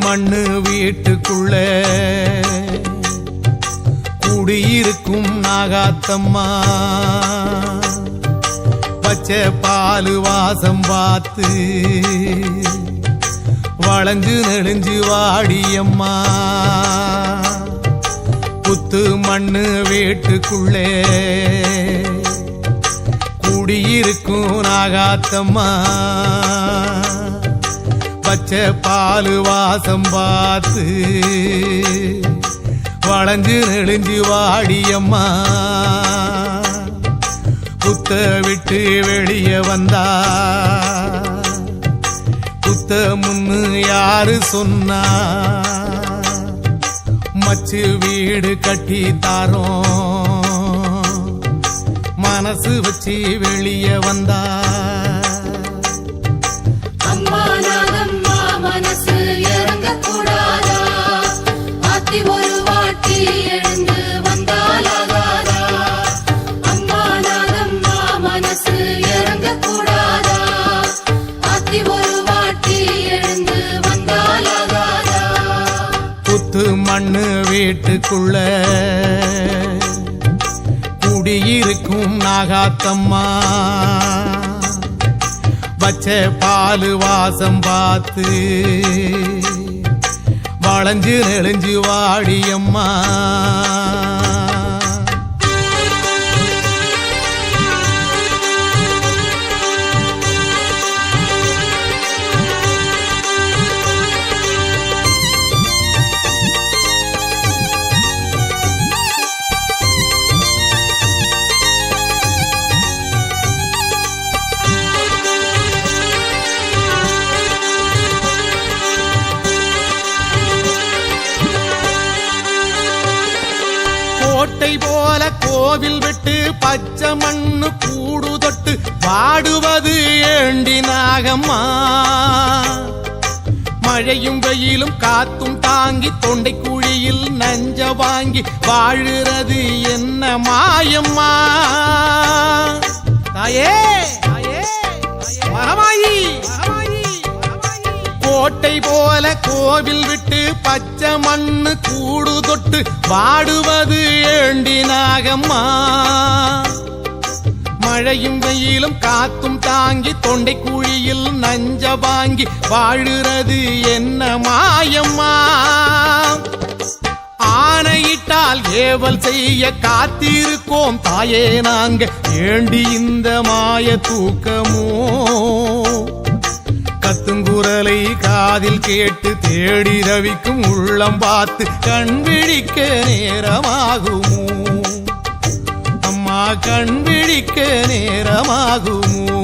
மண்ணு வீட்டுக்குள்ள குடியிருக்கும் நாகாத்தம்மா பச்சை பாலு வாசம் பார்த்து வளைஞ்சு நெளிஞ்சு வாடியம்மா புத்து மண்ணு வீட்டுக்குள்ளே குடியிருக்கும் நாகாத்தம்மா பச்சை பாலு வாசம் பார்த்து வளைஞ்சு நெளிஞ்சு வாடியம்மா புத்த விட்டு வெளியே வந்தா புத்த முன்னு யாரு சொன்னா மச்சு வீடு கட்டி தாரோம் மனசு வச்சு வெளியே வந்தா அம்மா நாகம்மா மனசு இறங்க கூடாதா ஆத்தி ஒரு வாட்டி எழுந்து வந்தாலாகாதா அம்மா நாகம்மா மனசு இறங்க கூடாதா ஆத்தி ஒரு வாட்டி எழுந்து வந்தாலாகாதா புத்து மண்ணு வீட்டுக்குள்ள குடியிருக்கும் நாகாத்தம்மா பச்சை பாலு வாசம் பார்த்து வளைஞ்சு நெளிஞ்சு வாடியம்மா கோட்டை போல கோவில் விட்டு பச்சை மண்ணு கூடு தொட்டு பாடுவது ஏண்டி நாகம்மா மழையும் வெயிலும் காத்தும் தாங்கி தொண்டை குழியில் நஞ்ச வாங்கி வாழுறது என்ன மாயம்மா தாயே மகமாயி கோட்டை போல கோவில் விட்டு பச்சை மண்ணு கூடு தொட்டு வாடுவது ஏண்டி நாகம்மா மழையும் வெயிலும் காத்தும் தாங்கி தொண்டை குழியில் நஞ்ச வாங்கி வாழுறது என்ன மாயம்மா ஆணையிட்டால் ஏவல் செய்ய காத்திருக்கோம் தாயே நாங்க ஏண்டி இந்த மாய தூக்கமோ கத்துங்குரலை காதில் கேட்டு தேடி ரவிக்கும் உள்ளம் பார்த்து கண் விழிக்க நேரமாகுமோ அம்மா கண் விழிக்க நேரமாகுமோ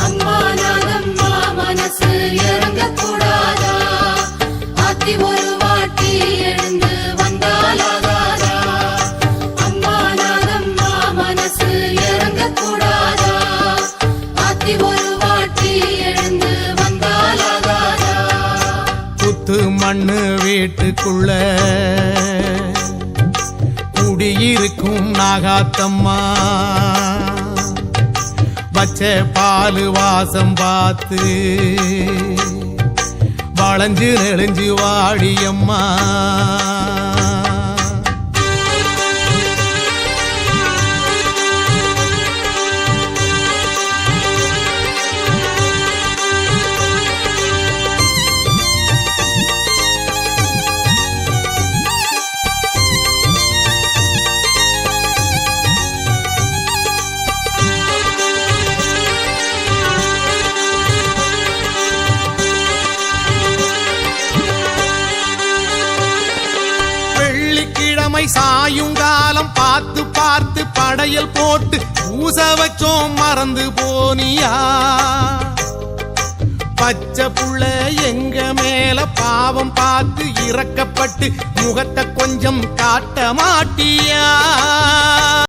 அம்மா நாகம்மா மனசு இறங்க கூடாதா ஆத்தி ஒரு வாட்டி எழுந்து வந்தாலாகாதா அம்மா நாகம்மா மனசு இறங்க கூடாதா ஆத்தி ஒரு வாட்டி எழுந்து வந்தாலாகாதா புத்து மண்ணு வீட்டுக்குள்ள குடியிருக்கும் நாகாத்தம்மா பச்சை பாலு வாசம் பார்த்து வளைஞ்சு நெளிஞ்சு வாடியம்மா சாயுங்காலம் பார்த்து பார்த்து படையல் போட்டு பூச வச்சோம் மறந்து போனியா பச்சை புள்ள எங்க மேல பாவம் பார்த்து இறக்கப்பட்டு முகத்தை கொஞ்சம் காட்ட மாட்டியா